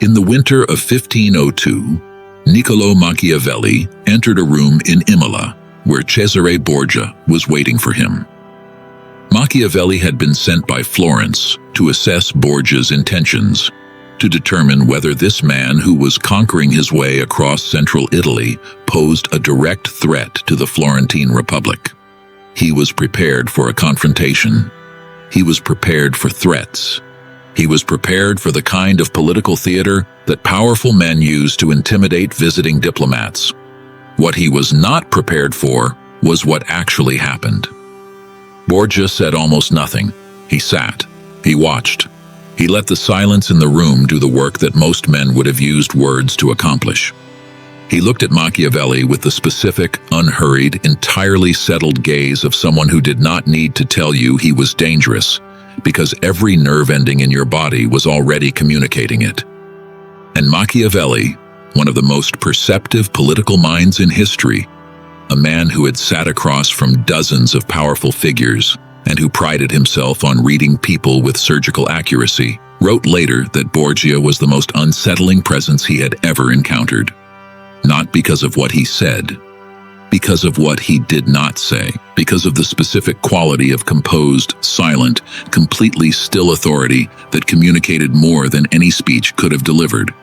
In the winter of 1502, Niccolò Machiavelli entered a room in Imola where Cesare Borgia was waiting for him. Machiavelli had been sent by Florence to assess Borgia's intentions, to determine whether this man who was conquering his way across central Italy posed a direct threat to the Florentine Republic. He was prepared for a confrontation. He was prepared for threats. He was prepared for the kind of political theater that powerful men use to intimidate visiting diplomats. What he was not prepared for was what actually happened. Borgia said almost nothing. He sat. He watched. He let the silence in the room do the work that most men would have used words to accomplish. He looked at Machiavelli with the specific, unhurried, entirely settled gaze of someone who did not need to tell you he was dangerous, because every nerve ending in your body was already communicating it. And Machiavelli, one of the most perceptive political minds in history, a man who had sat across from dozens of powerful figures and who prided himself on reading people with surgical accuracy, wrote later that Borgia was the most unsettling presence he had ever encountered. Not because of what he said, because of what he did not say, because of the specific quality of composed, silent, completely still authority that communicated more than any speech could have delivered.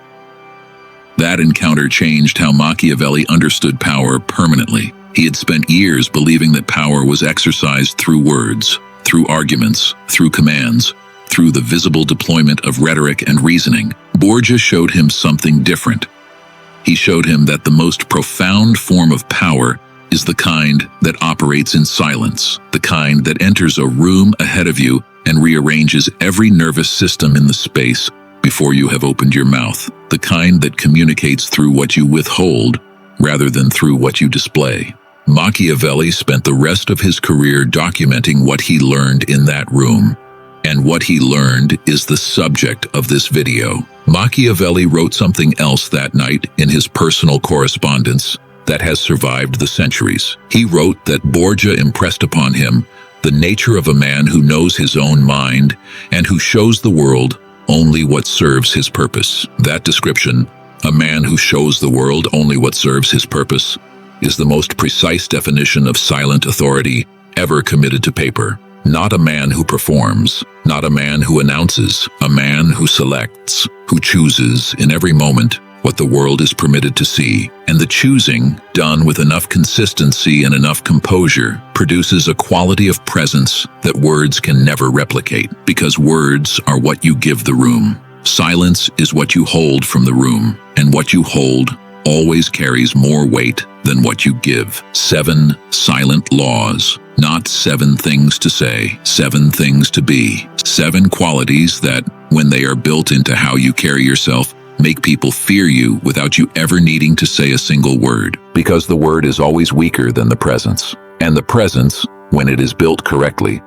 That encounter changed how Machiavelli understood power permanently. He had spent years believing that power was exercised through words, through arguments, through commands, through the visible deployment of rhetoric and reasoning. Borgia showed him something different. He showed him that the most profound form of power is the kind that operates in silence, the kind that enters a room ahead of you and rearranges every nervous system in the space before you have opened your mouth, the kind that communicates through what you withhold rather than through what you display. Machiavelli spent the rest of his career documenting what he learned in that room, and what he learned is the subject of this video. Machiavelli wrote something else that night in his personal correspondence that has survived the centuries. He wrote that Borgia impressed upon him the nature of a man who knows his own mind and who shows the world only what serves his purpose. That description, a man who shows the world only what serves his purpose, is the most precise definition of silent authority ever committed to paper. Not a man who performs, not a man who announces, a man who selects, who chooses in every moment what the world is permitted to see. And the choosing, done with enough consistency and enough composure, produces a quality of presence that words can never replicate, because words are what you give the room. Silence is what you hold from the room, and what you hold always carries more weight than what you give. 7 silent laws. Not 7 things to say, 7 things to be. 7 qualities that, when they are built into how you carry yourself, make people fear you without you ever needing to say a single word. Because the word is always weaker than the presence. And the presence, when it is built correctly,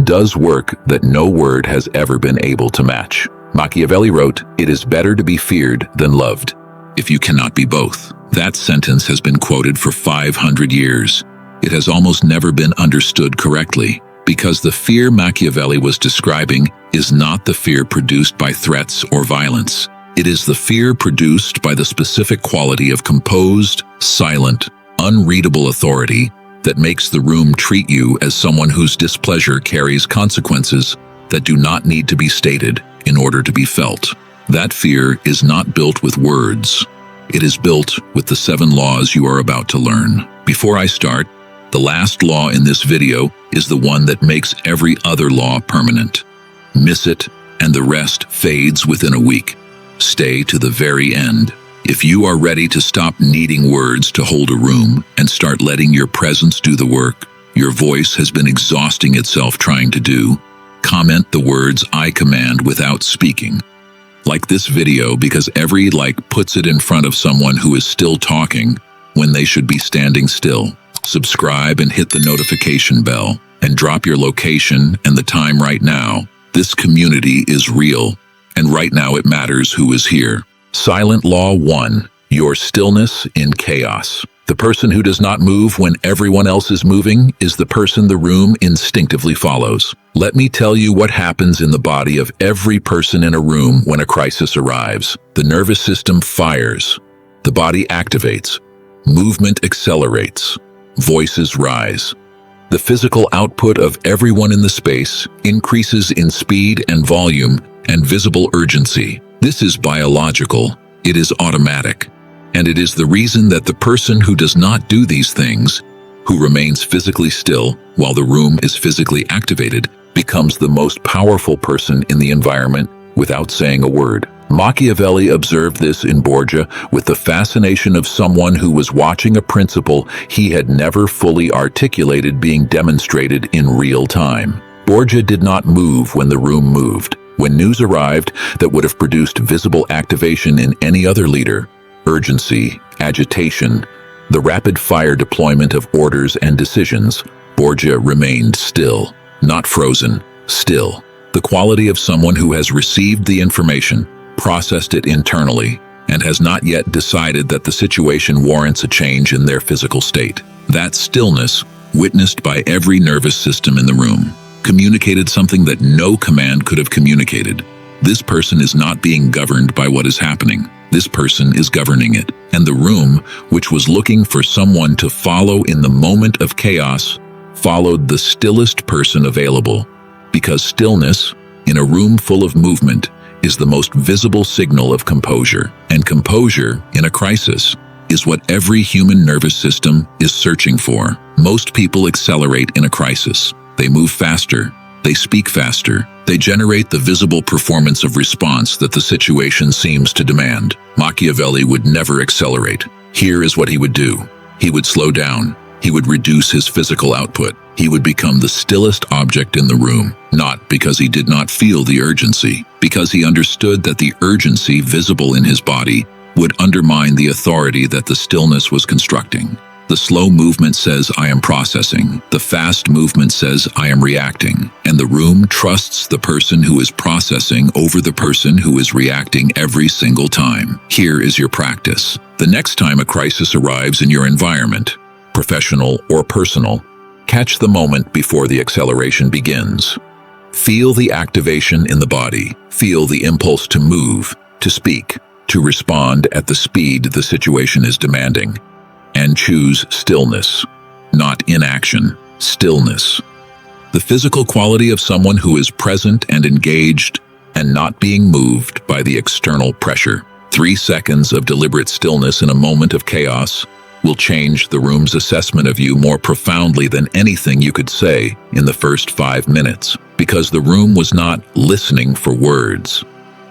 does work that no word has ever been able to match. Machiavelli wrote, "It is better to be feared than loved, if you cannot be both." That sentence has been quoted for 500 years. It has almost never been understood correctly, because the fear Machiavelli was describing is not the fear produced by threats or violence. It is the fear produced by the specific quality of composed, silent, unreadable authority that makes the room treat you as someone whose displeasure carries consequences that do not need to be stated in order to be felt. That fear is not built with words. It is built with the 7 laws you are about to learn. Before I start, the last law in this video is the one that makes every other law permanent. Miss it, and the rest fades within a week. Stay to the very end. If you are ready to stop needing words to hold a room and start letting your presence do the work your voice has been exhausting itself trying to do, comment the words "I command" without speaking. Like this video, because every like puts it in front of someone who is still talking when they should be standing still. Subscribe and hit the notification bell, and drop your location and the time right now. This community is real, and right now it matters who is here. Silent Law 1. Your stillness in chaos. The person who does not move when everyone else is moving is the person the room instinctively follows. Let me tell you what happens in the body of every person in a room when a crisis arrives. The nervous system fires. The body activates. Movement accelerates. Voices rise. The physical output of everyone in the space increases in speed and volume and visible urgency. This is biological. It is automatic. And it is the reason that the person who does not do these things, who remains physically still while the room is physically activated, becomes the most powerful person in the environment without saying a word. Machiavelli observed this in Borgia with the fascination of someone who was watching a principle he had never fully articulated being demonstrated in real time. Borgia did not move when the room moved. When news arrived that would have produced visible activation in any other leader, urgency, agitation, the rapid-fire deployment of orders and decisions, Borgia remained still, not frozen, still. The quality of someone who has received the information, processed it internally, and has not yet decided that the situation warrants a change in their physical state. That stillness, witnessed by every nervous system in the room, communicated something that no command could have communicated. This person is not being governed by what is happening. This person is governing it. And the room, which was looking for someone to follow in the moment of chaos, followed the stillest person available. Because stillness, in a room full of movement, is the most visible signal of composure. And composure, in a crisis, is what every human nervous system is searching for. Most people accelerate in a crisis. They move faster. They speak faster. They generate the visible performance of response that the situation seems to demand. Machiavelli would never accelerate. Here is what he would do. He would slow down. He would reduce his physical output. He would become the stillest object in the room, not because he did not feel the urgency, because he understood that the urgency visible in his body would undermine the authority that the stillness was constructing. The slow movement says, I am processing. The fast movement says, I am reacting. And the room trusts the person who is processing over the person who is reacting every single time. Here is your practice. The next time a crisis arrives in your environment, professional or personal, catch the moment before the acceleration begins. Feel the activation in the body. Feel the impulse to move, to speak, to respond at the speed the situation is demanding. And choose stillness, not inaction, stillness. The physical quality of someone who is present and engaged and not being moved by the external pressure. 3 seconds of deliberate stillness in a moment of chaos will change the room's assessment of you more profoundly than anything you could say in the first 5 minutes, because the room was not listening for words.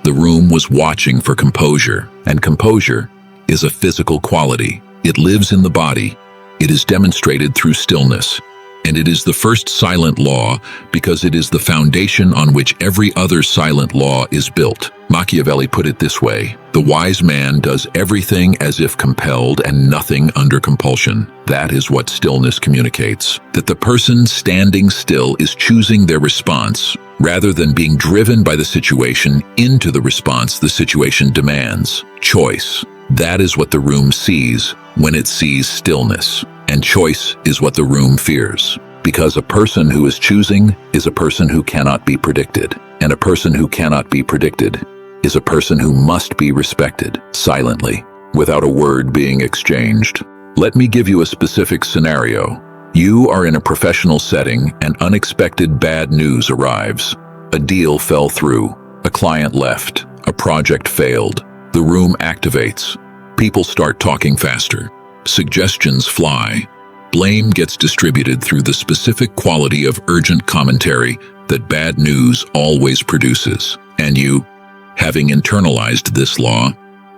The room was watching for composure, and composure is a physical quality. It lives in the body. It is demonstrated through stillness. And it is the first silent law because it is the foundation on which every other silent law is built. Machiavelli put it this way: the wise man does everything as if compelled and nothing under compulsion. That is what stillness communicates. That the person standing still is choosing their response rather than being driven by the situation into the response the situation demands. Choice. That is what the room sees when it sees stillness. And choice is what the room fears. Because a person who is choosing is a person who cannot be predicted. And a person who cannot be predicted is a person who must be respected, silently, without a word being exchanged. Let me give you a specific scenario. You are in a professional setting and unexpected bad news arrives. A deal fell through. A client left. A project failed. The room activates. People start talking faster. Suggestions fly. Blame gets distributed through the specific quality of urgent commentary that bad news always produces. And you, having internalized this law,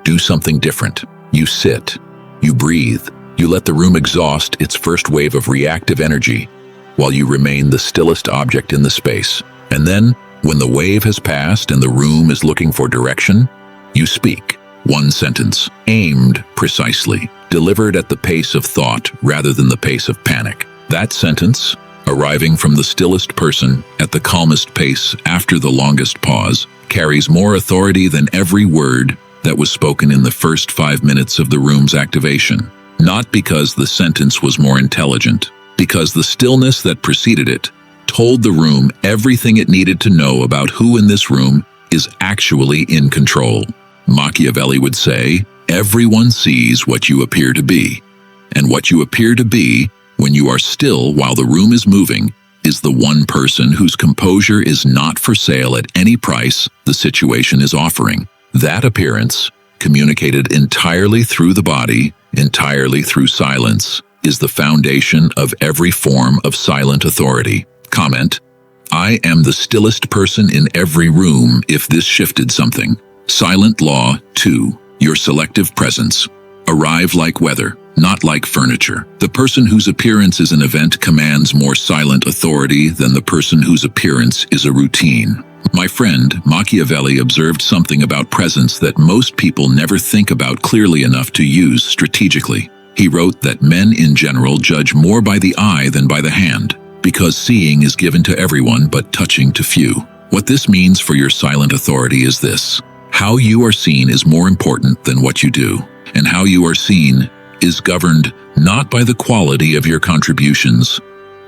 do something different. You sit. You breathe. You let the room exhaust its first wave of reactive energy while you remain the stillest object in the space. And then, when the wave has passed and the room is looking for direction, you speak. One sentence, aimed precisely, delivered at the pace of thought rather than the pace of panic. That sentence, arriving from the stillest person at the calmest pace after the longest pause, carries more authority than every word that was spoken in the first 5 minutes of the room's activation. Not because the sentence was more intelligent, because the stillness that preceded it told the room everything it needed to know about who in this room is actually in control. Machiavelli would say, everyone sees what you appear to be, and what you appear to be when you are still while the room is moving is the one person whose composure is not for sale at any price the situation is offering. That appearance, communicated entirely through the body, entirely through silence, is the foundation of every form of silent authority. Comment: I am the stillest person in every room if this shifted something. Silent Law 2. Your selective presence. Arrive like weather, not like furniture. The person whose appearance is an event commands more silent authority than the person whose appearance is a routine. My friend, Machiavelli, observed something about presence that most people never think about clearly enough to use strategically. He wrote that men in general judge more by the eye than by the hand, because seeing is given to everyone but touching to few. What this means for your silent authority is this: how you are seen is more important than what you do, and how you are seen is governed not by the quality of your contributions,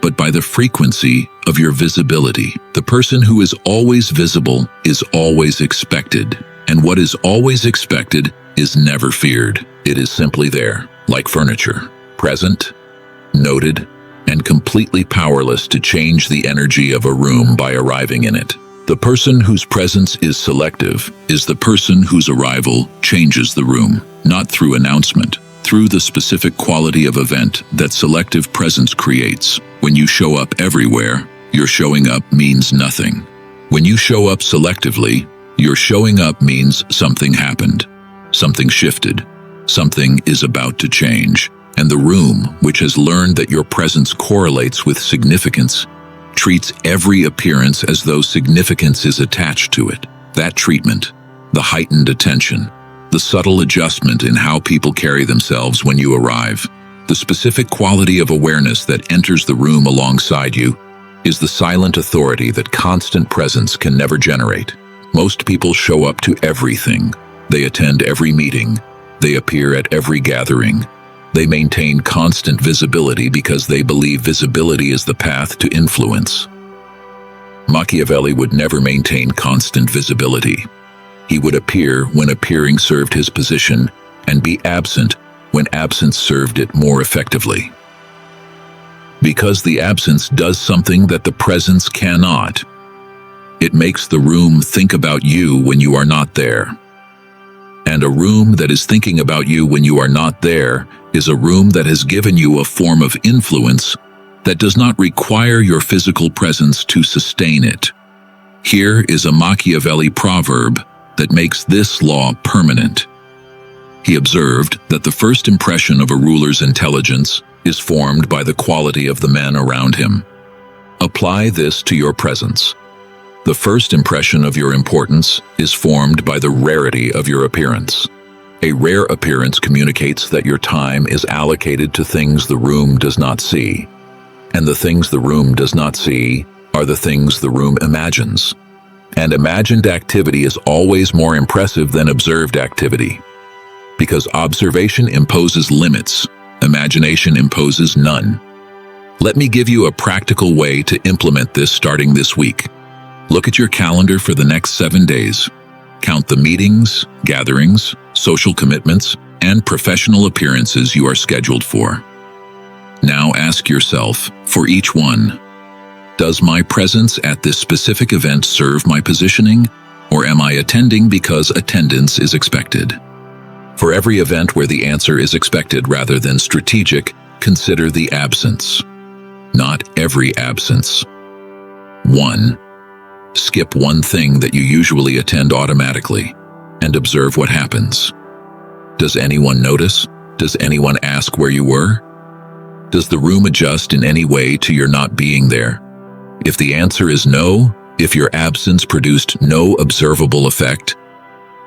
but by the frequency of your visibility. The person who is always visible is always expected, and what is always expected is never feared. It is simply there, like furniture, present, noted, and completely powerless to change the energy of a room by arriving in it. The person whose presence is selective is the person whose arrival changes the room, not through announcement, through the specific quality of event that selective presence creates. When you show up everywhere, your showing up means nothing. When you show up selectively, your showing up means something happened, something shifted, something is about to change. And the room, which has learned that your presence correlates with significance, treats every appearance as though significance is attached to it. That treatment, the heightened attention, the subtle adjustment in how people carry themselves when you arrive, the specific quality of awareness that enters the room alongside you, is the silent authority that constant presence can never generate. Most people show up to everything. They attend every meeting. They appear at every gathering. They maintain constant visibility because they believe visibility is the path to influence. Machiavelli would never maintain constant visibility. He would appear when appearing served his position, and be absent when absence served it more effectively. Because the absence does something that the presence cannot. It makes the room think about you when you are not there. And a room that is thinking about you when you are not there is a room that has given you a form of influence that does not require your physical presence to sustain it. Here is a Machiavelli proverb that makes this law permanent. He observed that the first impression of a ruler's intelligence is formed by the quality of the men around him. Apply this to your presence. The first impression of your importance is formed by the rarity of your appearance. A rare appearance communicates that your time is allocated to things the room does not see, and the things the room does not see are the things the room imagines. And imagined activity is always more impressive than observed activity. Because observation imposes limits, imagination imposes none. Let me give you a practical way to implement this starting this week. Look at your calendar for the next 7 days. Count the meetings, gatherings, social commitments, and professional appearances you are scheduled for. Now ask yourself, for each one, does my presence at this specific event serve my positioning, or am I attending because attendance is expected? For every event where the answer is expected rather than strategic, consider the absence. Not every absence. 1. Skip one thing that you usually attend automatically, and observe what happens. Does anyone notice? Does anyone ask where you were? Does the room adjust in any way to your not being there? If the answer is no, if your absence produced no observable effect,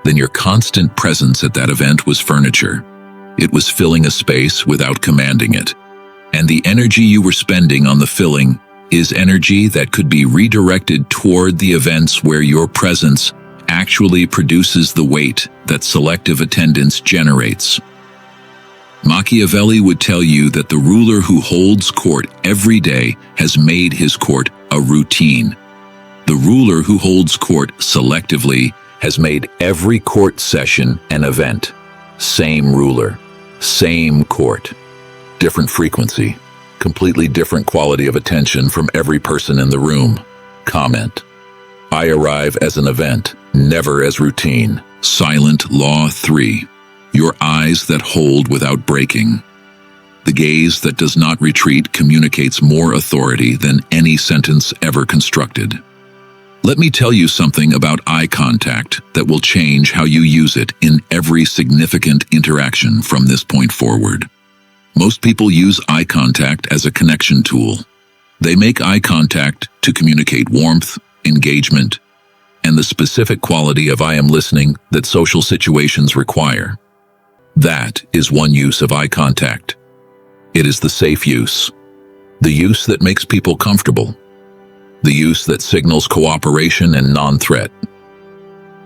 then your constant presence at that event was furniture. It was filling a space without commanding it. And the energy you were spending on the filling is energy that could be redirected toward the events where your presence actually produces the weight that selective attendance generates. Machiavelli would tell you that the ruler who holds court every day has made his court a routine. The ruler who holds court selectively has made every court session an event. Same ruler, same court, different frequency, completely different quality of attention from every person in the room. Comment: I arrive as an event, never as routine. Silent Law 3. Your eyes that hold without breaking. The gaze that does not retreat communicates more authority than any sentence ever constructed. Let me tell you something about eye contact that will change how you use it in every significant interaction from this point forward. Most people use eye contact as a connection tool. They make eye contact to communicate warmth, engagement, and the specific quality of I am listening that social situations require. That is one use of eye contact. It is the safe use, the use that makes people comfortable, the use that signals cooperation and non-threat.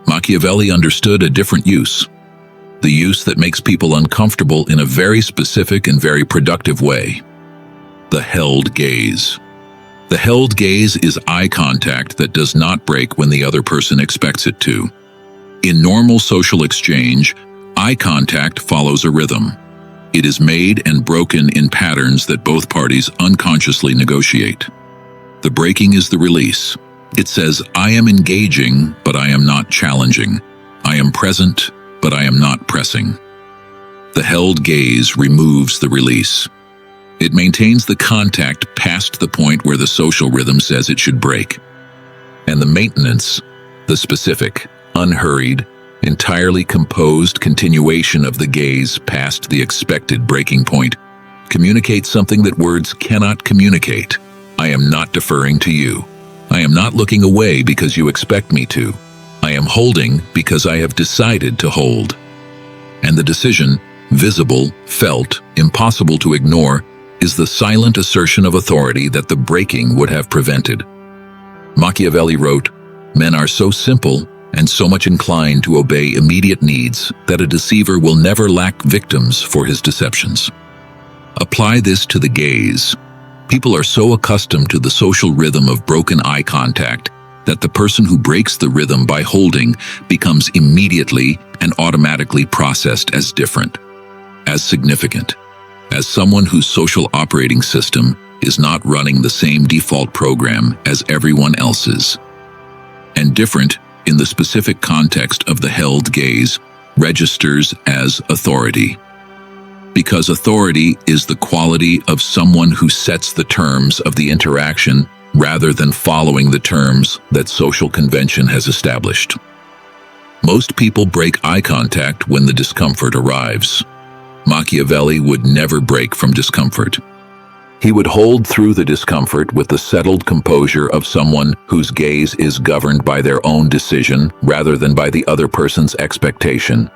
Machiavelli understood a different use, the use that makes people uncomfortable in a very specific and very productive way. The held gaze. The held gaze is eye contact that does not break when the other person expects it to. In normal social exchange, eye contact follows a rhythm. It is made and broken in patterns that both parties unconsciously negotiate. The breaking is the release. It says, I am engaging, but I am not challenging. I am present, but I am not pressing. The held gaze removes the release. It maintains the contact past the point where the social rhythm says it should break. And the maintenance, the specific, unhurried, entirely composed continuation of the gaze past the expected breaking point, communicates something that words cannot communicate. I am not deferring to you. I am not looking away because you expect me to. I am holding because I have decided to hold. And the decision, visible, felt, impossible to ignore, is the silent assertion of authority that the breaking would have prevented. Machiavelli wrote, men are so simple and so much inclined to obey immediate needs that a deceiver will never lack victims for his deceptions. Apply this to the gaze. People are so accustomed to the social rhythm of broken eye contact that the person who breaks the rhythm by holding becomes immediately and automatically processed as different, as significant, as someone whose social operating system is not running the same default program as everyone else's. And different, in the specific context of the held gaze, registers as authority. Because authority is the quality of someone who sets the terms of the interaction rather than following the terms that social convention has established. Most people break eye contact when the discomfort arrives. Machiavelli would never break from discomfort. He would hold through the discomfort with the settled composure of someone whose gaze is governed by their own decision rather than by the other person's expectation.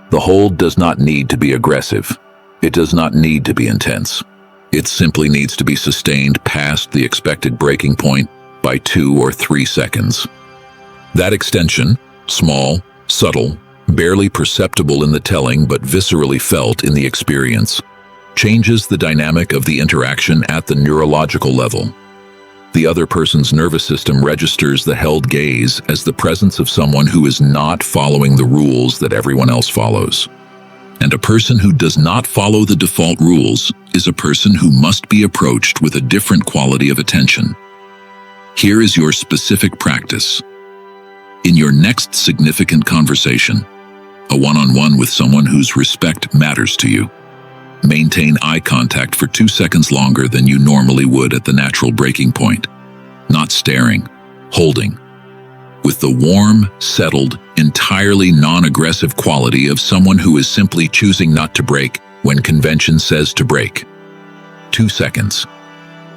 The hold does not need to be aggressive. It does not need to be intense. It simply needs to be sustained past the expected breaking point by 2 or 3 seconds. That extension, small, subtle, barely perceptible in the telling but viscerally felt in the experience, changes the dynamic of the interaction at the neurological level. The other person's nervous system registers the held gaze as the presence of someone who is not following the rules that everyone else follows. And a person who does not follow the default rules is a person who must be approached with a different quality of attention. Here is your specific practice. In your next significant conversation, a one-on-one with someone whose respect matters to you, maintain eye contact for 2 seconds longer than you normally would at the natural breaking point. Not staring, holding. With the warm, settled, entirely non-aggressive quality of someone who is simply choosing not to break when convention says to break. 2 seconds.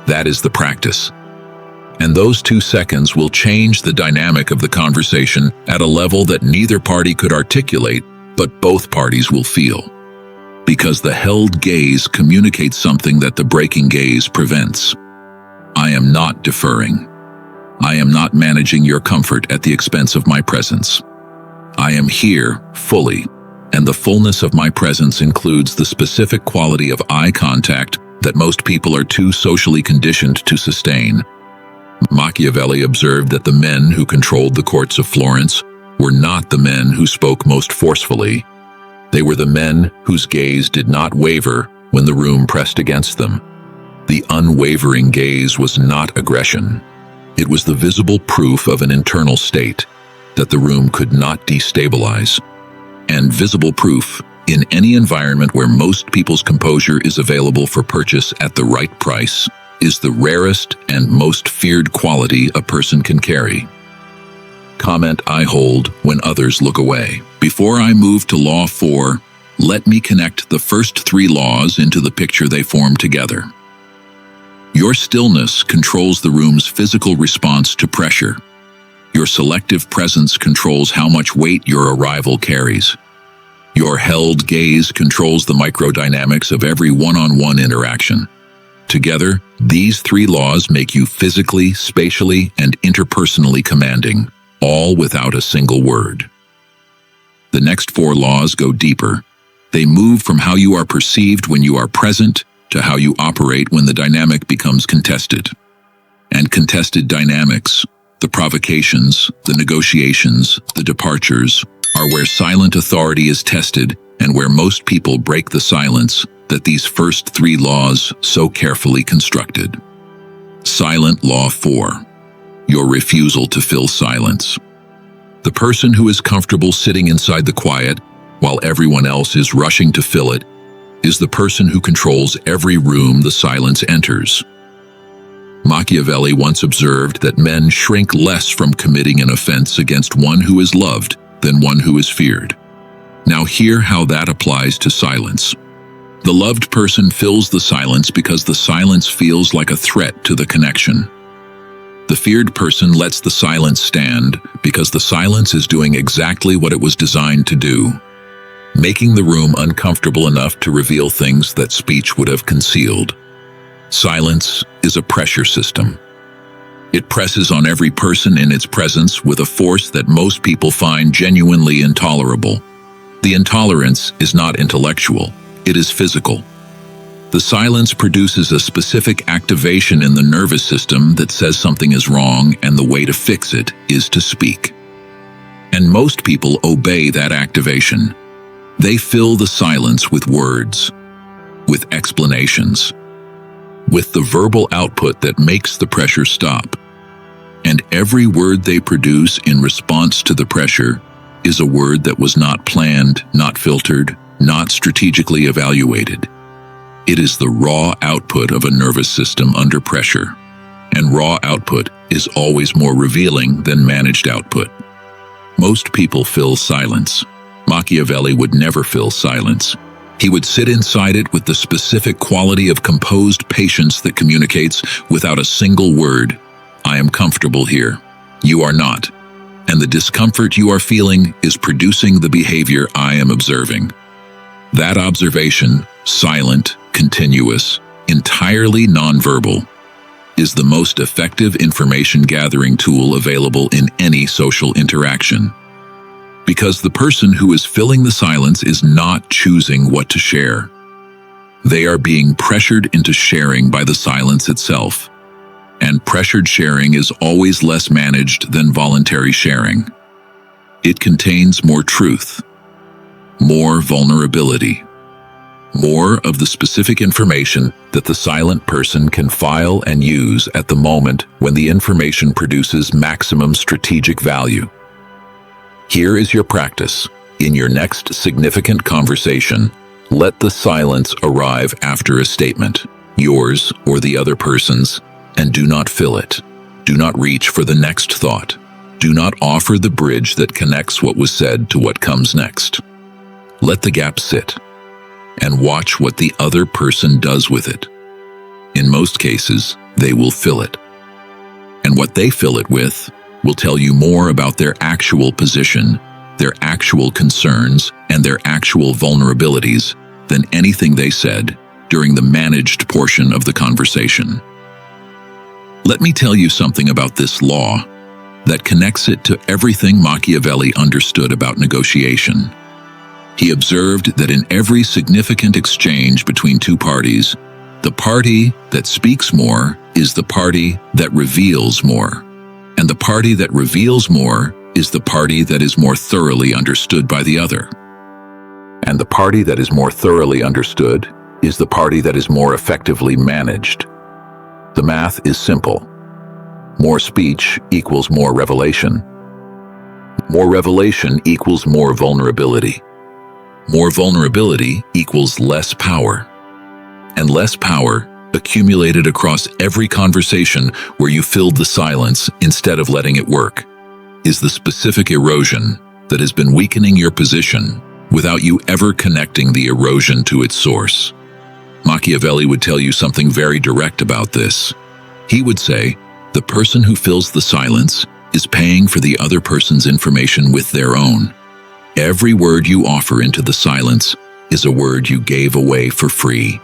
That is the practice. And those 2 seconds will change the dynamic of the conversation at a level that neither party could articulate, but both parties will feel. Because the held gaze communicates something that the breaking gaze prevents. I am not deferring. I am not managing your comfort at the expense of my presence. I am here fully, and the fullness of my presence includes the specific quality of eye contact that most people are too socially conditioned to sustain. Machiavelli observed that the men who controlled the courts of Florence were not the men who spoke most forcefully. They were the men whose gaze did not waver when the room pressed against them. The unwavering gaze was not aggression. It was the visible proof of an internal state that the room could not destabilize. And visible proof, in any environment where most people's composure is available for purchase at the right price, is the rarest and most feared quality a person can carry. Comment I hold when others look away. Before I move to Law 4, let me connect the first 3 laws into the picture they form together. Your stillness controls the room's physical response to pressure. Your selective presence controls how much weight your arrival carries. Your held gaze controls the microdynamics of every one-on-one interaction. Together, these 3 laws make you physically, spatially, and interpersonally commanding, all without a single word. The next 4 laws go deeper. They move from how you are perceived when you are present to how you operate when the dynamic becomes contested. And contested dynamics, the provocations, the negotiations, the departures, are where silent authority is tested and where most people break the silence that these first 3 laws so carefully constructed. Silent Law 4. Your refusal to fill silence. The person who is comfortable sitting inside the quiet while everyone else is rushing to fill it is the person who controls every room the silence enters. Machiavelli once observed that men shrink less from committing an offense against one who is loved than one who is feared. Now hear how that applies to silence. The loved person fills the silence because the silence feels like a threat to the connection. The feared person lets the silence stand because the silence is doing exactly what it was designed to do, making the room uncomfortable enough to reveal things that speech would have concealed. Silence is a pressure system. It presses on every person in its presence with a force that most people find genuinely intolerable. The intolerance is not intellectual, it is physical. The silence produces a specific activation in the nervous system that says something is wrong, and the way to fix it is to speak. And most people obey that activation. They fill the silence with words, with explanations, with the verbal output that makes the pressure stop. And every word they produce in response to the pressure is a word that was not planned, not filtered, not strategically evaluated. It is the raw output of a nervous system under pressure, and raw output is always more revealing than managed output. Most people fill silence. Machiavelli would never fill silence. He would sit inside it with the specific quality of composed patience that communicates without a single word. I am comfortable here. You are not. And the discomfort you are feeling is producing the behavior I am observing. That observation, silent, continuous, entirely nonverbal, is the most effective information gathering tool available in any social interaction. Because the person who is filling the silence is not choosing what to share. They are being pressured into sharing by the silence itself. And pressured sharing is always less managed than voluntary sharing. It contains more truth, more vulnerability, more of the specific information that the silent person can file and use at the moment when the information produces maximum strategic value. Here is your practice. In your next significant conversation, let the silence arrive after a statement, yours or the other person's, and do not fill it. Do not reach for the next thought. Do not offer the bridge that connects what was said to what comes next. Let the gap sit, and watch what the other person does with it. In most cases, they will fill it. And what they fill it with will tell you more about their actual position, their actual concerns, and their actual vulnerabilities than anything they said during the managed portion of the conversation. Let me tell you something about this law that connects it to everything Machiavelli understood about negotiation. He observed that in every significant exchange between two parties, the party that speaks more is the party that reveals more, and the party that reveals more is the party that is more thoroughly understood by the other. And the party that is more thoroughly understood is the party that is more effectively managed. The math is simple. More speech equals more revelation. More revelation equals more vulnerability. More vulnerability equals less power. And less power, accumulated across every conversation where you filled the silence instead of letting it work, is the specific erosion that has been weakening your position without you ever connecting the erosion to its source. Machiavelli would tell you something very direct about this. He would say, the person who fills the silence is paying for the other person's information with their own. Every word you offer into the silence is a word you gave away for free.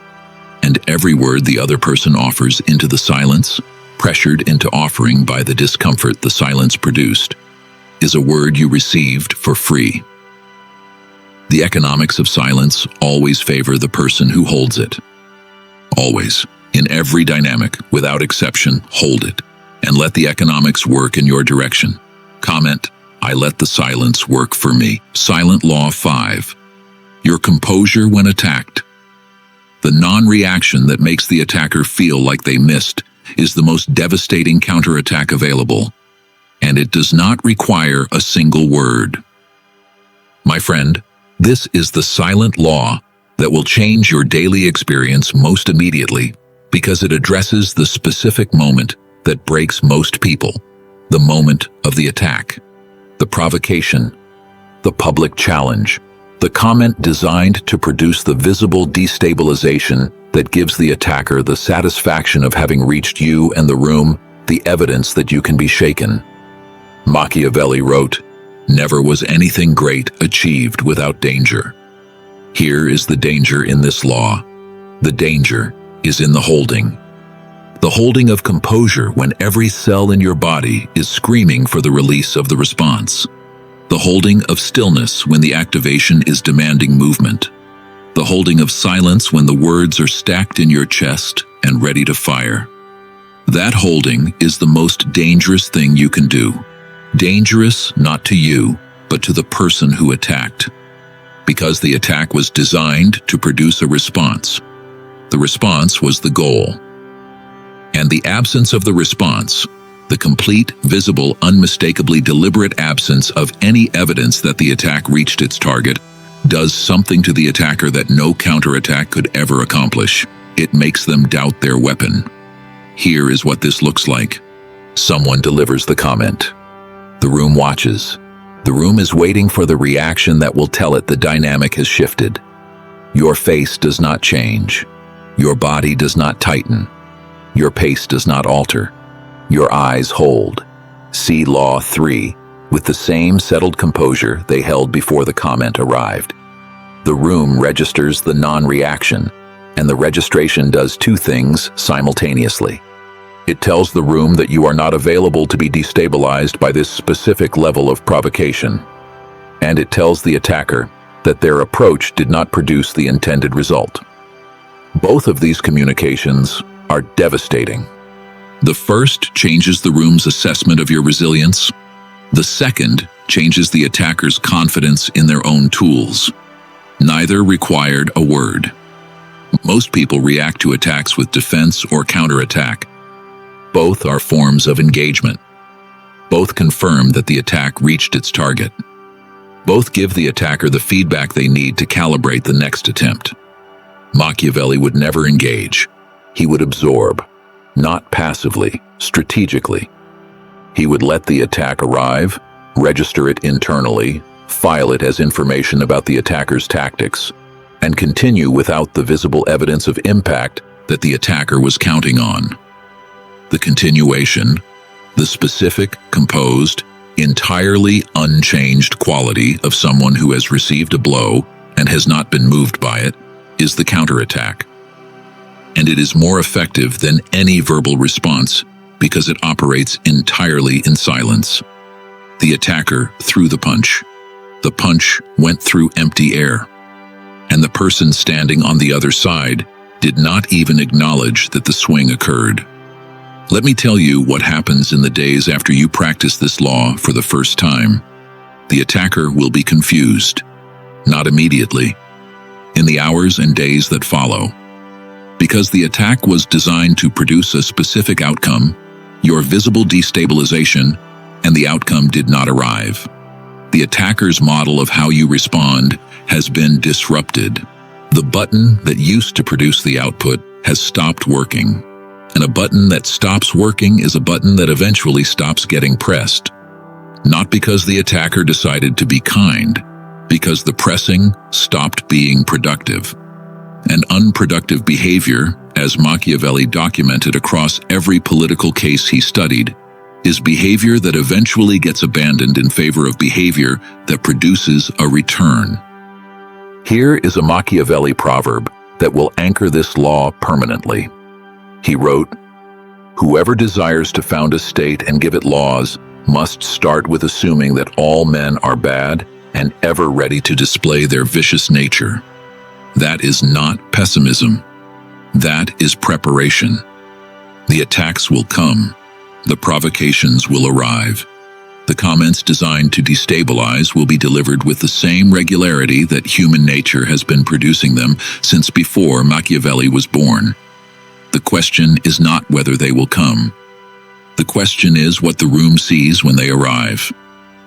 And every word the other person offers into the silence, pressured into offering by the discomfort the silence produced, is a word you received for free. The economics of silence always favor the person who holds it. Always, in every dynamic, without exception, hold it, and let the economics work in your direction. Comment, I let the silence work for me. Silent Law 5. Your composure when attacked. The non-reaction that makes the attacker feel like they missed is the most devastating counterattack available, and it does not require a single word. My friend, this is the silent law that will change your daily experience most immediately because it addresses the specific moment that breaks most people, the moment of the attack, the provocation, the public challenge, the comment designed to produce the visible destabilization that gives the attacker the satisfaction of having reached you and the room, the evidence that you can be shaken. Machiavelli wrote, "Never was anything great achieved without danger." Here is the danger in this law. The danger is in the holding. The holding of composure when every cell in your body is screaming for the release of the response. The holding of stillness when the activation is demanding movement. The holding of silence when the words are stacked in your chest and ready to fire. That holding is the most dangerous thing you can do. Dangerous not to you, but to the person who attacked. Because the attack was designed to produce a response. The response was the goal. And the absence of the response, the complete, visible, unmistakably deliberate absence of any evidence that the attack reached its target, does something to the attacker that no counterattack could ever accomplish. It makes them doubt their weapon. Here is what this looks like. Someone delivers the comment. The room watches. The room is waiting for the reaction that will tell it the dynamic has shifted. Your face does not change. Your body does not tighten. Your pace does not alter. Your eyes hold. See Law 3, with the same settled composure they held before the comment arrived. The room registers the non-reaction, and the registration does two things simultaneously. It tells the room that you are not available to be destabilized by this specific level of provocation. And it tells the attacker that their approach did not produce the intended result. Both of these communications are devastating. The first changes the room's assessment of your resilience. The second changes the attacker's confidence in their own tools. Neither required a word. Most people react to attacks with defense or counterattack. Both are forms of engagement. Both confirm that the attack reached its target. Both give the attacker the feedback they need to calibrate the next attempt. Machiavelli would never engage. He would absorb, not passively, strategically. He would let the attack arrive, register it internally, file it as information about the attacker's tactics, and continue without the visible evidence of impact that the attacker was counting on. The continuation, the specific, composed, entirely unchanged quality of someone who has received a blow and has not been moved by it, is the counterattack. And it is more effective than any verbal response because it operates entirely in silence. The attacker threw the punch. The punch went through empty air, and the person standing on the other side did not even acknowledge that the swing occurred. Let me tell you what happens in the days after you practice this law for the first time. The attacker will be confused. Not immediately. In the hours and days that follow. Because the attack was designed to produce a specific outcome, your visible destabilization, and the outcome did not arrive. The attacker's model of how you respond has been disrupted. The button that used to produce the output has stopped working. And a button that stops working is a button that eventually stops getting pressed. Not because the attacker decided to be kind, because the pressing stopped being productive. And unproductive behavior, as Machiavelli documented across every political case he studied, is behavior that eventually gets abandoned in favor of behavior that produces a return. Here is a Machiavelli proverb that will anchor this law permanently. He wrote, "Whoever desires to found a state and give it laws must start with assuming that all men are bad and ever ready to display their vicious nature." That is not pessimism. That is preparation. The attacks will come. The provocations will arrive. The comments designed to destabilize will be delivered with the same regularity that human nature has been producing them since before Machiavelli was born. The question is not whether they will come. The question is what the room sees when they arrive.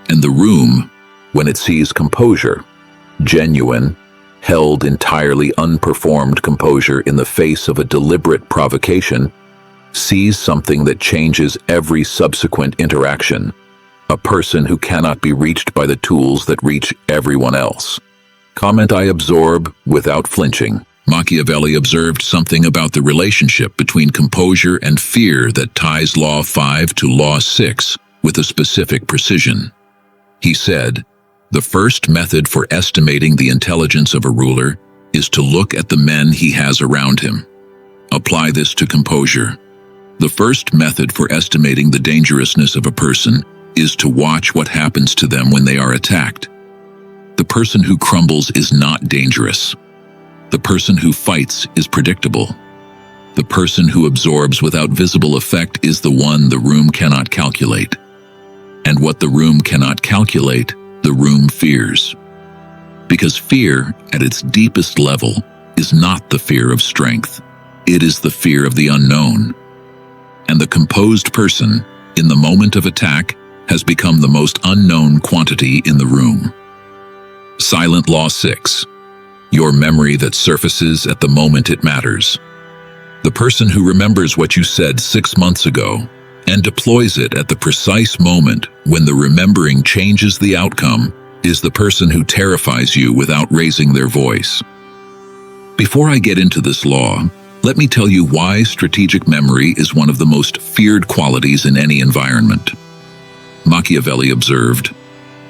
And the room, when it sees composure, genuine, held entirely unperformed composure in the face of a deliberate provocation, sees something that changes every subsequent interaction. A person who cannot be reached by the tools that reach everyone else. Comment I absorb without flinching. Machiavelli observed something about the relationship between composure and fear that ties Law 5 to Law 6 with a specific precision. He said, "The first method for estimating the intelligence of a ruler is to look at the men he has around him. Apply this to composure. The first method for estimating the dangerousness of a person is to watch what happens to them when they are attacked. The person who crumbles is not dangerous. The person who fights is predictable. The person who absorbs without visible effect is the one the room cannot calculate. And what the room cannot calculate, the room fears. Because fear, at its deepest level, is not the fear of strength. It is the fear of the unknown. And the composed person, in the moment of attack, has become the most unknown quantity in the room." Silent Law 6. Your memory that surfaces at the moment it matters. The person who remembers what you said 6 months ago and deploys it at the precise moment when the remembering changes the outcome is the person who terrifies you without raising their voice. Before I get into this law, let me tell you why strategic memory is one of the most feared qualities in any environment. Machiavelli observed,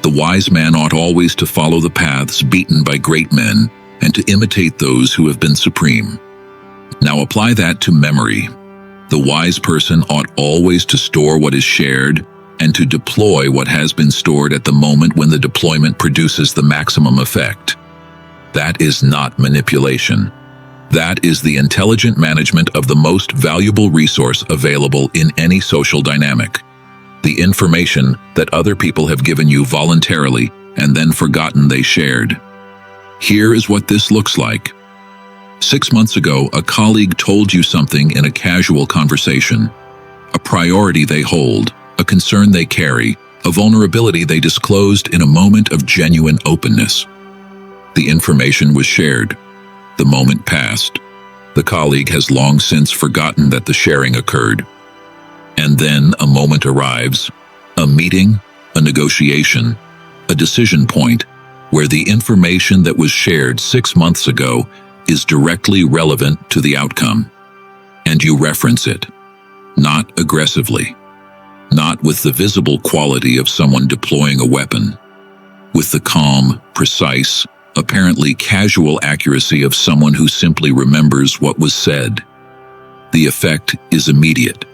"The wise man ought always to follow the paths beaten by great men and to imitate those who have been supreme." Now apply that to memory. The wise person ought always to store what is shared and to deploy what has been stored at the moment when the deployment produces the maximum effect. That is not manipulation. That is the intelligent management of the most valuable resource available in any social dynamic. The information that other people have given you voluntarily and then forgotten they shared. Here is what this looks like. 6 months ago, a colleague told you something in a casual conversation. A priority they hold, a concern they carry, a vulnerability they disclosed in a moment of genuine openness. The information was shared. The moment passed. The colleague has long since forgotten that the sharing occurred. And then a moment arrives, a meeting, a negotiation, a decision point, where the information that was shared 6 months ago is directly relevant to the outcome. And you reference it, not aggressively, not with the visible quality of someone deploying a weapon, with the calm, precise, apparently casual accuracy of someone who simply remembers what was said. The effect is immediate.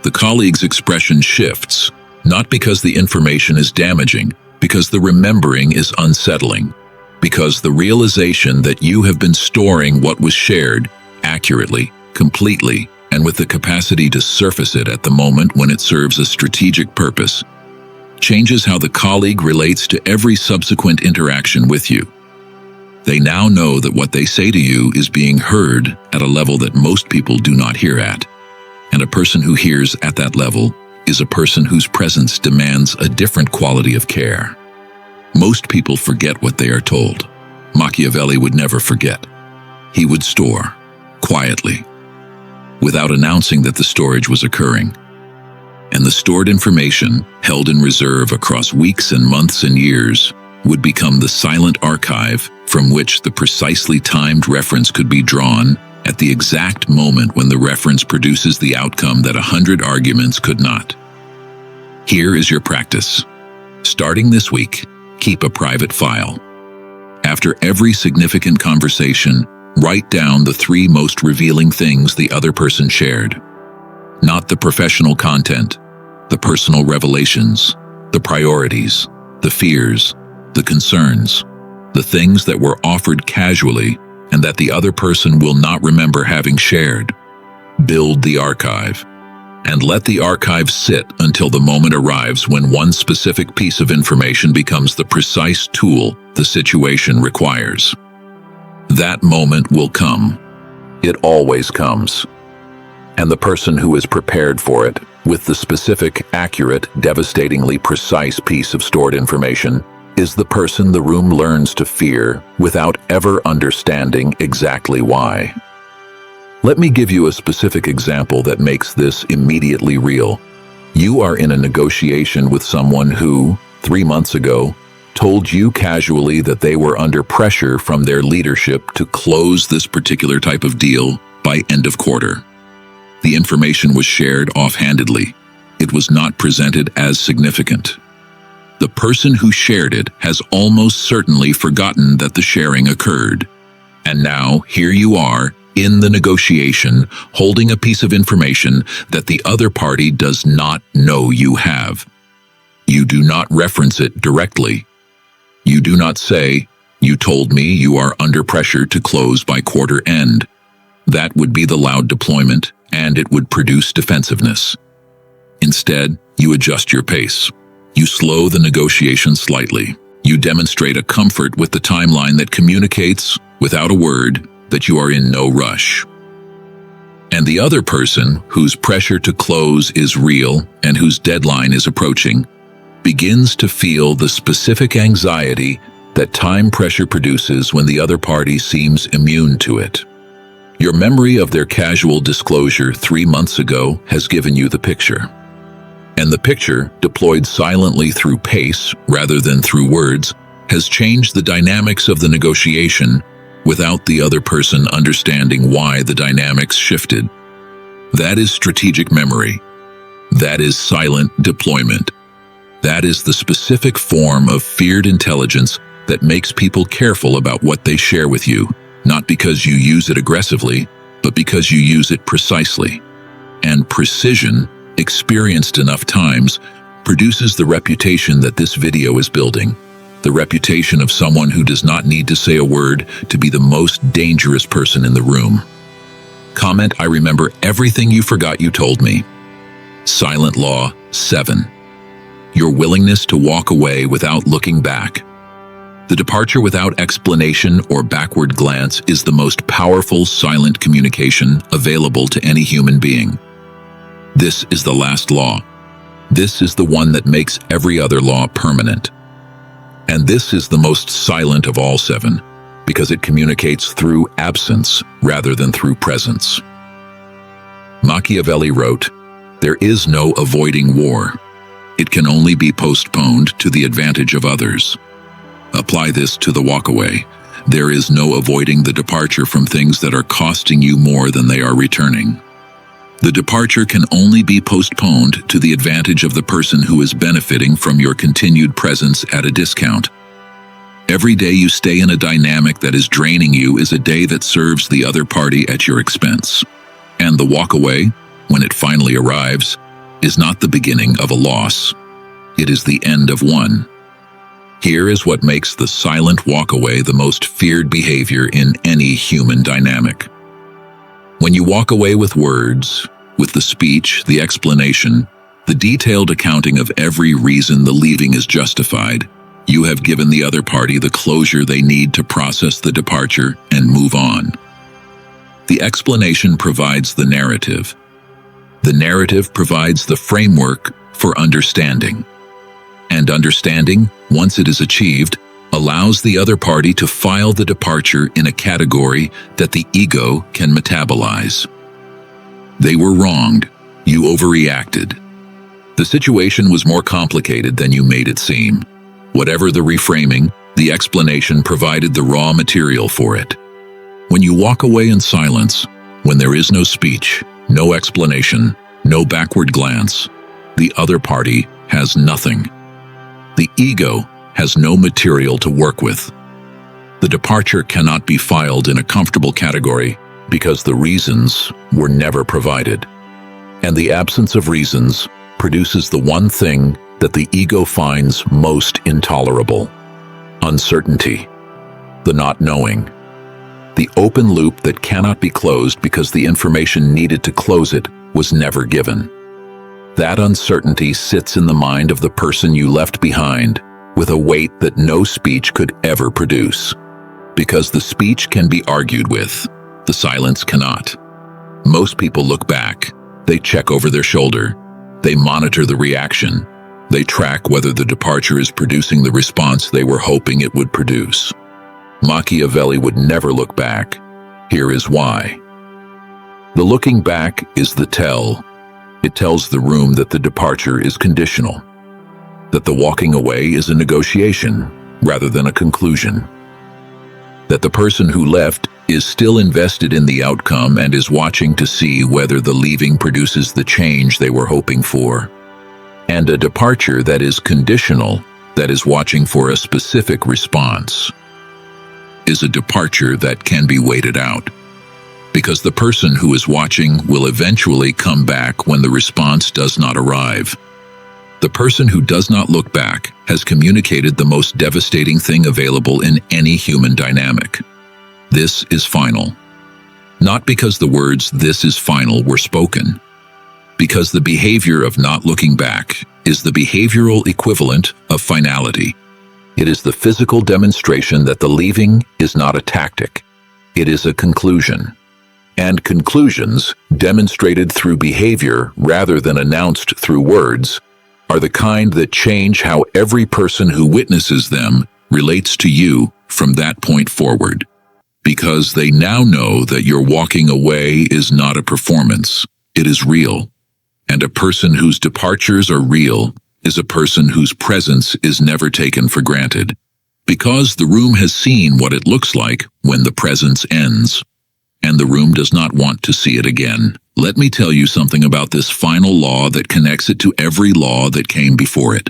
The colleague's expression shifts, not because the information is damaging, because the remembering is unsettling, because the realization that you have been storing what was shared accurately, completely, and with the capacity to surface it at the moment when it serves a strategic purpose, changes how the colleague relates to every subsequent interaction with you. They now know that what they say to you is being heard at a level that most people do not hear at. And a person who hears at that level is a person whose presence demands a different quality of care. Most people forget what they are told. Machiavelli would never forget. He would store, quietly, without announcing that the storage was occurring. And the stored information, held in reserve across weeks and months and years, would become the silent archive from which the precisely timed reference could be drawn at the exact moment when the reference produces the outcome that 100 arguments could not. Here is your practice. Starting this week, keep a private file. After every significant conversation, write down the 3 most revealing things the other person shared. Not the professional content, the personal revelations, the priorities, the fears, the concerns, the things that were offered casually and that the other person will not remember having shared. Build the archive, and let the archive sit until the moment arrives when one specific piece of information becomes the precise tool the situation requires. That moment will come. It always comes. And the person who is prepared for it, with the specific, accurate, devastatingly precise piece of stored information, is the person the room learns to fear without ever understanding exactly why. Let me give you a specific example that makes this immediately real. You are in a negotiation with someone who, 3 months ago, told you casually that they were under pressure from their leadership to close this particular type of deal by end of quarter. The information was shared offhandedly. It was not presented as significant. The person who shared it has almost certainly forgotten that the sharing occurred. And now, here you are, in the negotiation, holding a piece of information that the other party does not know you have. You do not reference it directly. You do not say, "You told me you are under pressure to close by quarter end." That would be the loud deployment, and it would produce defensiveness. Instead, you adjust your pace. You slow the negotiation slightly. You demonstrate a comfort with the timeline that communicates, without a word, that you are in no rush. And the other person, whose pressure to close is real and whose deadline is approaching, begins to feel the specific anxiety that time pressure produces when the other party seems immune to it. Your memory of their casual disclosure 3 months ago has given you the picture. And the picture, deployed silently through pace rather than through words, has changed the dynamics of the negotiation without the other person understanding why the dynamics shifted. That is strategic memory. That is silent deployment. That is the specific form of feared intelligence that makes people careful about what they share with you, not because you use it aggressively, but because you use it precisely. And precision, experienced enough times, produces the reputation that this video is building. The reputation of someone who does not need to say a word to be the most dangerous person in the room. Comment, "I remember everything you forgot you told me." Silent Law 7. Your willingness to walk away without looking back. The departure without explanation or backward glance is the most powerful silent communication available to any human being. This is the last law. This is the one that makes every other law permanent. And this is the most silent of all 7, because it communicates through absence rather than through presence. Machiavelli wrote, "There is no avoiding war. It can only be postponed to the advantage of others." Apply this to the walkaway. There is no avoiding the departure from things that are costing you more than they are returning. The departure can only be postponed to the advantage of the person who is benefiting from your continued presence at a discount. Every day you stay in a dynamic that is draining you is a day that serves the other party at your expense. And the walkaway, when it finally arrives, is not the beginning of a loss. It is the end of one. Here is what makes the silent walkaway the most feared behavior in any human dynamic. When you walk away with words, with the speech, the explanation, the detailed accounting of every reason the leaving is justified, you have given the other party the closure they need to process the departure and move on. The explanation provides the narrative. The narrative provides the framework for understanding. And understanding, once it is achieved, allows the other party to file the departure in a category that the ego can metabolize. They were wronged. You overreacted. The situation was more complicated than you made it seem. Whatever the reframing, the explanation provided the raw material for it. When you walk away in silence, when there is no speech, no explanation, no backward glance, the other party has nothing. The ego has no material to work with. The departure cannot be filed in a comfortable category because the reasons were never provided. And the absence of reasons produces the one thing that the ego finds most intolerable: uncertainty, the not knowing, the open loop that cannot be closed because the information needed to close it was never given. That uncertainty sits in the mind of the person you left behind with a weight that no speech could ever produce. Because the speech can be argued with, the silence cannot. Most people look back, they check over their shoulder, they monitor the reaction, they track whether the departure is producing the response they were hoping it would produce. Machiavelli would never look back. Here is why. The looking back is the tell. It tells the room that the departure is conditional, that the walking away is a negotiation rather than a conclusion, that the person who left is still invested in the outcome and is watching to see whether the leaving produces the change they were hoping for, and a departure that is conditional, that is watching for a specific response, is a departure that can be waited out. Because the person who is watching will eventually come back when the response does not arrive. The person who does not look back has communicated the most devastating thing available in any human dynamic. This is final. Not because the words "this is final" were spoken. Because the behavior of not looking back is the behavioral equivalent of finality. It is the physical demonstration that the leaving is not a tactic. It is a conclusion. And conclusions, demonstrated through behavior rather than announced through words, are the kind that change how every person who witnesses them relates to you from that point forward. Because they now know that your walking away is not a performance, it is real. And a person whose departures are real is a person whose presence is never taken for granted. Because the room has seen what it looks like when the presence ends. And the room does not want to see it again. Let me tell you something about this final law that connects it to every law that came before it.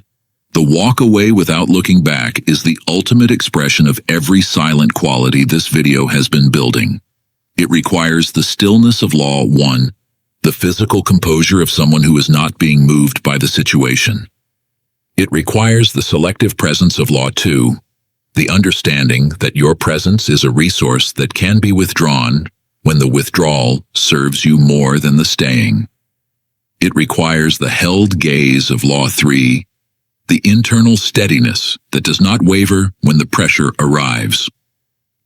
The walk away without looking back is the ultimate expression of every silent quality this video has been building. It requires the stillness of law 1, the physical composure of someone who is not being moved by the situation. It requires the selective presence of law 2, the understanding that your presence is a resource that can be withdrawn when the withdrawal serves you more than the staying. It requires the held gaze of law 3, the internal steadiness that does not waver when the pressure arrives.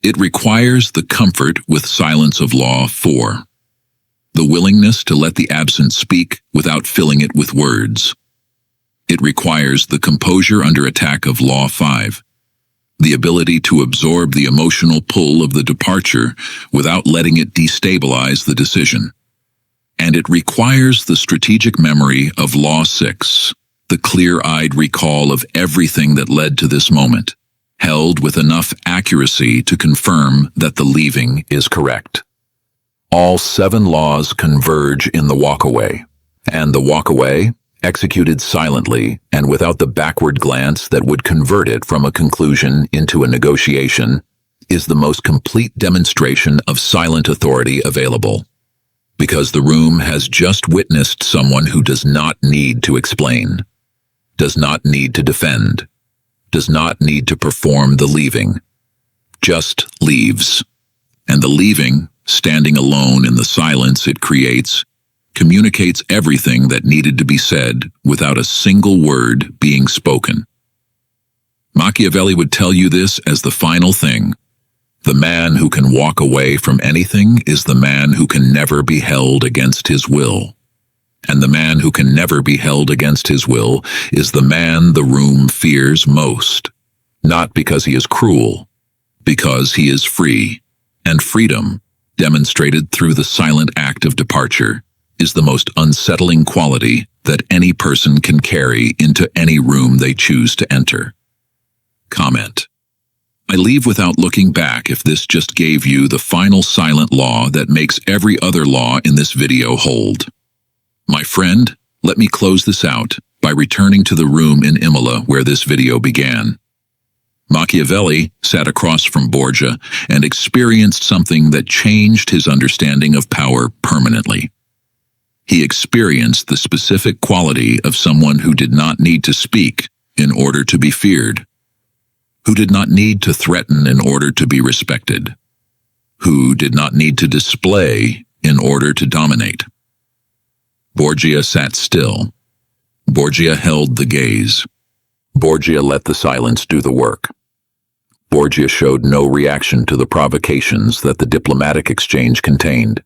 It requires the comfort with silence of law 4, the willingness to let the absent speak without filling it with words. It requires the composure under attack of law 5, the ability to absorb the emotional pull of the departure without letting it destabilize the decision. And it requires the strategic memory of law 6, the clear-eyed recall of everything that led to this moment, held with enough accuracy to confirm that the leaving is correct. All 7 laws converge in the walkaway, and the walkaway, executed silently and without the backward glance that would convert it from a conclusion into a negotiation, is the most complete demonstration of silent authority available. Because the room has just witnessed someone who does not need to explain, does not need to defend, does not need to perform the leaving, just leaves. And the leaving, standing alone in the silence it creates, communicates everything that needed to be said without a single word being spoken. Machiavelli would tell you this as the final thing. The man who can walk away from anything is the man who can never be held against his will. And the man who can never be held against his will is the man the room fears most. Not because he is cruel, because he is free. And freedom, demonstrated through the silent act of departure, is the most unsettling quality that any person can carry into any room they choose to enter. Comment. I leave without looking back if this just gave you the final silent law that makes every other law in this video hold. My friend, let me close this out by returning to the room in Imola where this video began. Machiavelli sat across from Borgia and experienced something that changed his understanding of power permanently. He experienced the specific quality of someone who did not need to speak in order to be feared, who did not need to threaten in order to be respected, who did not need to display in order to dominate. Borgia sat still. Borgia held the gaze. Borgia let the silence do the work. Borgia showed no reaction to the provocations that the diplomatic exchange contained.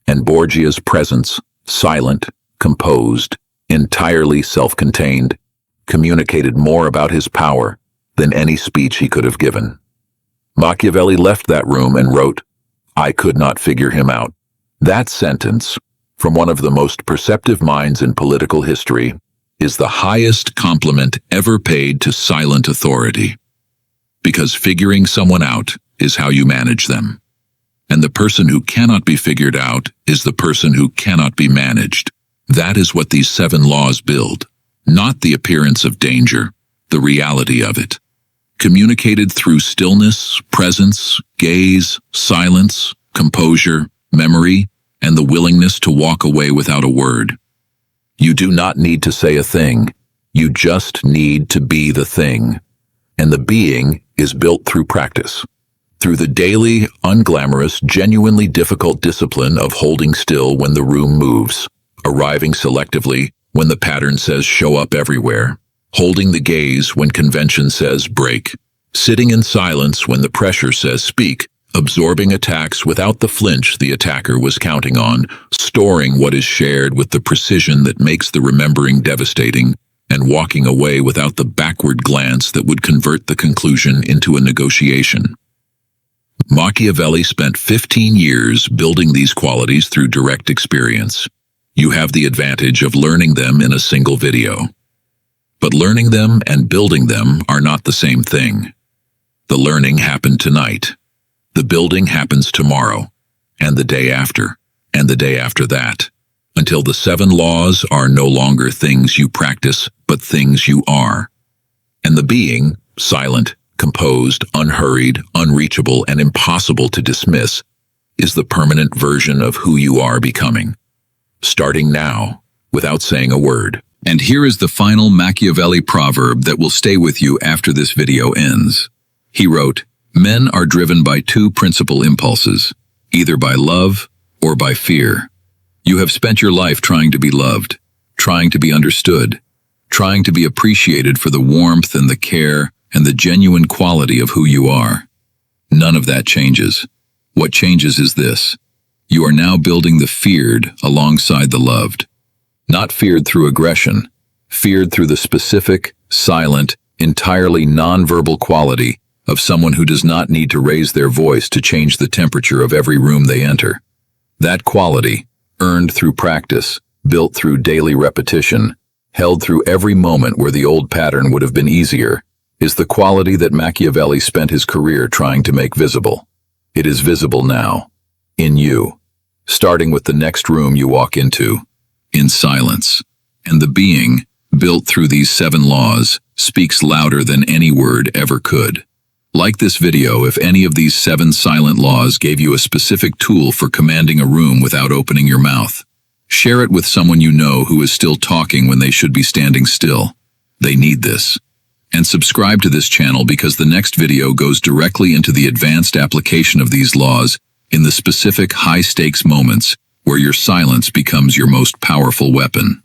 And Borgia's presence, silent, composed, entirely self-contained, communicated more about his power than any speech he could have given. Machiavelli left that room and wrote, "I could not figure him out." That sentence, from one of the most perceptive minds in political history, is the highest compliment ever paid to silent authority. Because figuring someone out is how you manage them. And the person who cannot be figured out is the person who cannot be managed. That is what these 7 laws build, not the appearance of danger, the reality of it. Communicated through stillness, presence, gaze, silence, composure, memory, and the willingness to walk away without a word. You do not need to say a thing. You just need to be the thing. And the being is built through practice, through the daily, unglamorous, genuinely difficult discipline of holding still when the room moves, arriving selectively when the pattern says show up everywhere, holding the gaze when convention says break, sitting in silence when the pressure says speak, absorbing attacks without the flinch the attacker was counting on, storing what is shared with the precision that makes the remembering devastating, and walking away without the backward glance that would convert the conclusion into a negotiation. Machiavelli spent 15 years building these qualities through direct experience. You have the advantage of learning them in a single video. But learning them and building them are not the same thing. The learning happened tonight. The building happens tomorrow, and the day after, and the day after that, until the 7 laws are no longer things you practice, but things you are. And the being, silent, composed, unhurried, unreachable, and impossible to dismiss, is the permanent version of who you are becoming. Starting now, without saying a word. And here is the final Machiavelli proverb that will stay with you after this video ends. He wrote, "Men are driven by 2 principal impulses, either by love or by fear. You have spent your life trying to be loved, trying to be understood, trying to be appreciated for the warmth and the care and the genuine quality of who you are. None of that changes. What changes is this. You are now building the feared alongside the loved. Not feared through aggression, feared through the specific, silent, entirely nonverbal quality of someone who does not need to raise their voice to change the temperature of every room they enter. That quality, earned through practice, built through daily repetition, held through every moment where the old pattern would have been easier, is the quality that Machiavelli spent his career trying to make visible. It is visible now, in you, starting with the next room you walk into, in silence. And the being, built through these 7 laws, speaks louder than any word ever could. Like this video if any of these 7 silent laws gave you a specific tool for commanding a room without opening your mouth. Share it with someone you know who is still talking when they should be standing still. They need this. And subscribe to this channel because the next video goes directly into the advanced application of these laws in the specific high-stakes moments where your silence becomes your most powerful weapon.